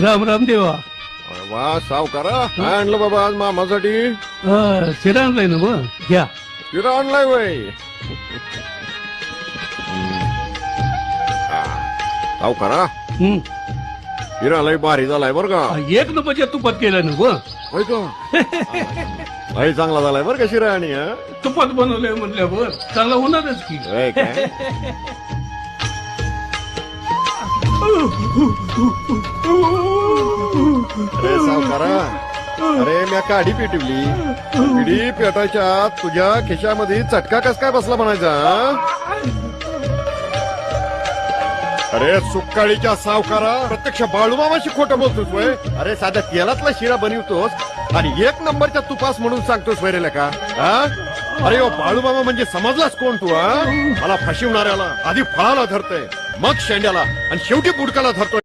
राम राम देवा. वा सावकारा काय आणलं बाबा आज मामासाठी? शिरा आणलाय ना मग घ्या. शिरा आणलाय वय. सावकारा हं. शिरा लय भारी झालाय बर का. एक नंबरच्या तुपात केलं ना मग. होय का? लय चांगला झालाय बर का शिरा आणि हा? तुपात बनवलंय म्हटल्यावर चांगला होणारच की. होय काय? अरे सावकारा, अरे म्या काढी पेटवली. पिढी पेटायच्या आत तुझ्या खिशामध्ये चटका कस काय बसला म्हणायचा? अरे सुकाळीच्या सावकारा, प्रत्यक्ष बाळूमामाशी खोटं बोलतोस वय. अरे साध्या तेलातला शिरा बनवतोस आणि एक नंबरच्या तुपास म्हणून सांगतोस वैरेला का? अरे ओ बाळूमामा म्हणजे समजलास कोण तू? मला फसवणाऱ्याला आधी फळाला धरतय, मग शेंड्याला आणि शेवटी बुडकाला धरतोय.